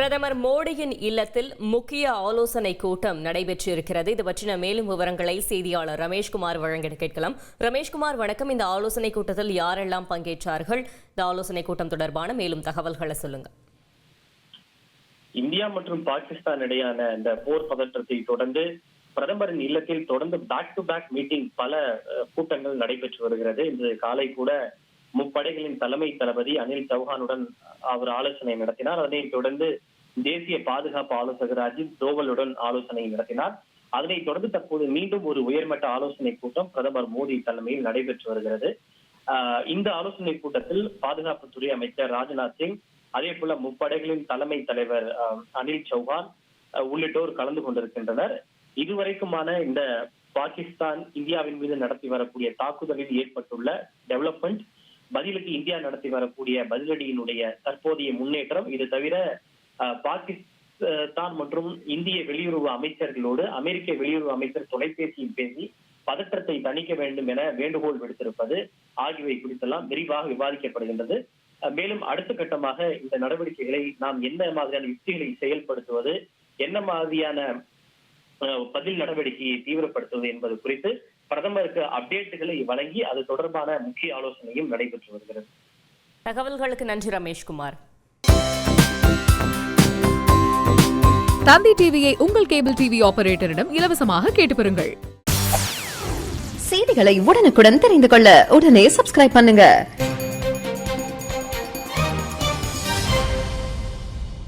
பிரதமர் மோடியின் இல்லத்தில் முக்கிய ஆலோசனை கூட்டம் நடைபெற்றிருக்கிறது. இது பற்றின மேலும் விவரங்களை செய்தியாளர் ரமேஷ்குமார் வழங்க கேட்கலாம். ரமேஷ்குமார், வணக்கம். இந்த ஆலோசனை கூட்டத்தில் யாரெல்லாம் பங்கேற்றார்கள்? இந்த ஆலோசனை கூட்டம் தொடர்பான மேலும் தகவல்களை சொல்லுங்க. இந்தியா மற்றும் பாகிஸ்தான் இடையான இந்த போர் பதற்றத்தை தொடர்ந்து பிரதமரின் இல்லத்தில் தொடர்ந்து பேக் டு பேக் மீட்டிங் பல கூட்டங்கள் நடைபெற்று வருகிறது. இன்று காலை கூட முப்படைகளின் தலைமை தளபதி அனில் சௌஹானுடன் அவர் ஆலோசனை நடத்தினார். அதனைத் தொடர்ந்து தேசிய பாதுகாப்பு ஆலோசகர் அஜித் தோவலுடன் ஆலோசனை நடத்தினார். அதனைத் தொடர்ந்து தற்போது மீண்டும் ஒரு உயர்மட்ட ஆலோசனை கூட்டம் பிரதமர் மோடி தலைமையில் நடைபெற்று வருகிறது. இந்த ஆலோசனை கூட்டத்தில் பாதுகாப்புத்துறை அமைச்சர் ராஜ்நாத் சிங், அதே போல முப்படைகளின் தலைமை தலைவர் அனில் சௌஹான் உள்ளிட்டோர் கலந்து கொண்டிருக்கின்றனர். இதுவரைக்குமான இந்த பாகிஸ்தான் இந்தியாவின் மீது நடத்தி வரக்கூடிய தாக்குதலில் ஏற்பட்டுள்ள டெவலப்மெண்ட், பதிலுக்கு இந்தியா நடத்தி வரக்கூடிய பதிலடியினுடைய தற்போதைய முன்னேற்றம், இது தவிர பாகிஸ்தான் மற்றும் இந்திய வெளியுறவு அமைச்சர்களோடு அமெரிக்க வெளியுறவு அமைச்சர் தொலைபேசியில் பேசி பதற்றத்தை தணிக்க வேண்டும் என வேண்டுகோள் விடுத்திருப்பது ஆகியவை குறித்தெல்லாம் விரிவாக விவாதிக்கப்படுகின்றது. மேலும் அடுத்த கட்டமாக இந்த நடவடிக்கைகளை நாம் என்ன மாதிரியான யுக்திகளை செயல்படுத்துவது, என்ன மாதிரியான பதில் நடவடிக்கையை தீவிரப்படுத்துவது என்பது குறித்து பிரதமருக்கு அப்டேட்டுகளை வழங்கி அது தொடர்பான முக்கிய ஆலோசனையும் நடைபெற்று வருகிறது. தகவல்களுக்கு நன்றி ரமேஷ்குமார். தந்தி டிவியை உங்கள் கேபிள் டிவி ஆபரேட்டரிடம் இலவசமாக கேட்டு பெறுங்கள். செய்திகளை உடனுக்குடன் தெரிந்து கொள்ள உடனே சப்ஸ்கிரைப் பண்ணுங்க.